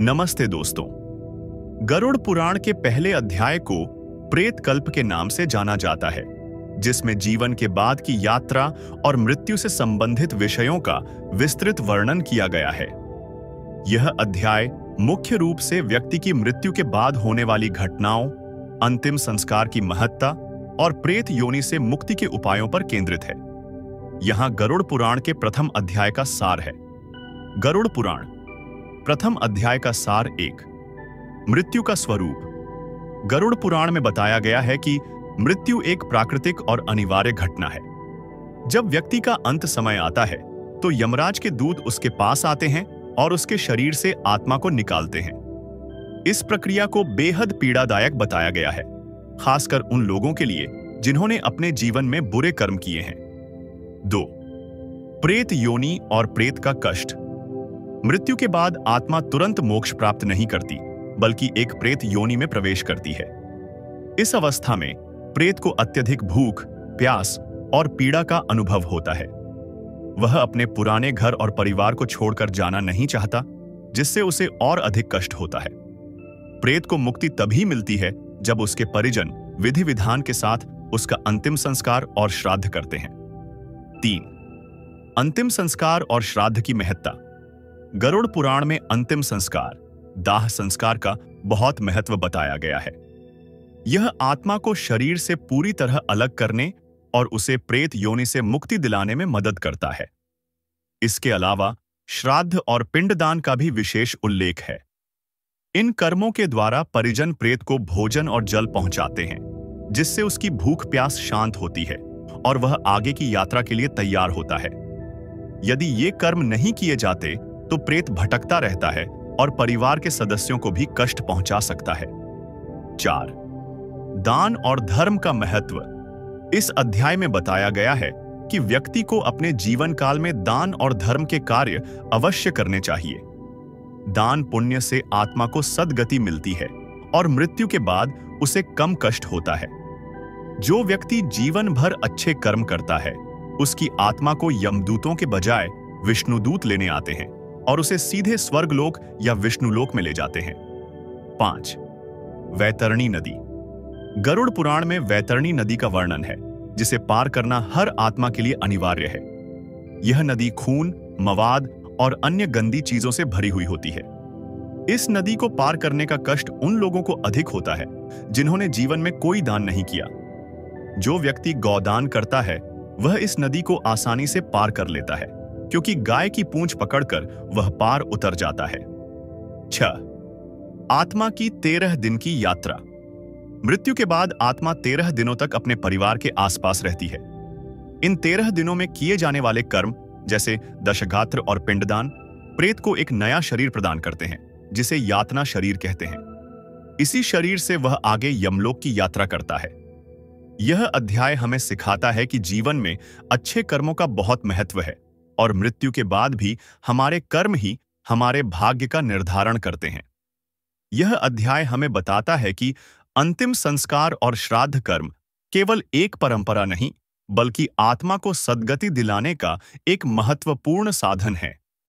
नमस्ते दोस्तों। गरुड़ पुराण के पहले अध्याय को प्रेत कल्प के नाम से जाना जाता है, जिसमें जीवन के बाद की यात्रा और मृत्यु से संबंधित विषयों का विस्तृत वर्णन किया गया है। यह अध्याय मुख्य रूप से व्यक्ति की मृत्यु के बाद होने वाली घटनाओं, अंतिम संस्कार की महत्ता और प्रेत योनि से मुक्ति के उपायों पर केंद्रित है। यहां गरुड़ पुराण के प्रथम अध्याय का सार है। गरुड़ पुराण प्रथम अध्याय का सार 1। मृत्यु का स्वरूप। गरुड़ पुराण में बताया गया है कि मृत्यु एक प्राकृतिक और अनिवार्य घटना है। जब व्यक्ति का अंत समय आता है तो यमराज के दूत उसके पास आते हैं और उसके शरीर से आत्मा को निकालते हैं। इस प्रक्रिया को बेहद पीड़ादायक बताया गया है, खासकर उन लोगों के लिए जिन्होंने अपने जीवन में बुरे कर्म किए हैं। 2। प्रेत योनि और प्रेत का कष्ट। मृत्यु के बाद आत्मा तुरंत मोक्ष प्राप्त नहीं करती, बल्कि एक प्रेत योनि में प्रवेश करती है। इस अवस्था में प्रेत को अत्यधिक भूख, प्यास और पीड़ा का अनुभव होता है। वह अपने पुराने घर और परिवार को छोड़कर जाना नहीं चाहता, जिससे उसे और अधिक कष्ट होता है। प्रेत को मुक्ति तभी मिलती है जब उसके परिजन विधि विधान के साथ उसका अंतिम संस्कार और श्राद्ध करते हैं। 3। अंतिम संस्कार और श्राद्ध की महत्ता। गरुड़ पुराण में अंतिम संस्कार, दाह संस्कार का बहुत महत्व बताया गया है। यह आत्मा को शरीर से पूरी तरह अलग करने और उसे प्रेत योनि से मुक्ति दिलाने में मदद करता है। इसके अलावा श्राद्ध और पिंडदान का भी विशेष उल्लेख है। इन कर्मों के द्वारा परिजन प्रेत को भोजन और जल पहुंचाते हैं, जिससे उसकी भूख प्यास शांत होती है और वह आगे की यात्रा के लिए तैयार होता है। यदि ये कर्म नहीं किए जाते तो प्रेत भटकता रहता है और परिवार के सदस्यों को भी कष्ट पहुंचा सकता है। 4। दान और धर्म का महत्व। इस अध्याय में बताया गया है कि व्यक्ति को अपने जीवन काल में दान और धर्म के कार्य अवश्य करने चाहिए। दान पुण्य से आत्मा को सद्गति मिलती है और मृत्यु के बाद उसे कम कष्ट होता है। जो व्यक्ति जीवन भर अच्छे कर्म करता है, उसकी आत्मा को यमदूतों के बजाय विष्णुदूत लेने आते हैं और उसे सीधे स्वर्गलोक या विष्णुलोक में ले जाते हैं। 5। वैतरणी नदी। गरुड़ पुराण में वैतरणी नदी का वर्णन है, जिसे पार करना हर आत्मा के लिए अनिवार्य है। यह नदी खून, मवाद और अन्य गंदी चीजों से भरी हुई होती है। इस नदी को पार करने का कष्ट उन लोगों को अधिक होता है जिन्होंने जीवन में कोई दान नहीं किया। जो व्यक्ति गौदान करता है वह इस नदी को आसानी से पार कर लेता है, क्योंकि गाय की पूंछ पकड़कर वह पार उतर जाता है। 6। आत्मा की 13 दिन की यात्रा। मृत्यु के बाद आत्मा 13 दिनों तक अपने परिवार के आसपास रहती है। इन 13 दिनों में किए जाने वाले कर्म, जैसे दशगात्र और पिंडदान, प्रेत को एक नया शरीर प्रदान करते हैं, जिसे यातना शरीर कहते हैं। इसी शरीर से वह आगे यमलोक की यात्रा करता है। यह अध्याय हमें सिखाता है कि जीवन में अच्छे कर्मों का बहुत महत्व है और मृत्यु के बाद भी हमारे कर्म ही हमारे भाग्य का निर्धारण करते हैं। यह अध्याय हमें बताता है कि अंतिम संस्कार और श्राद्ध कर्म केवल एक परंपरा नहीं, बल्कि आत्मा को सद्गति दिलाने का एक महत्वपूर्ण साधन है।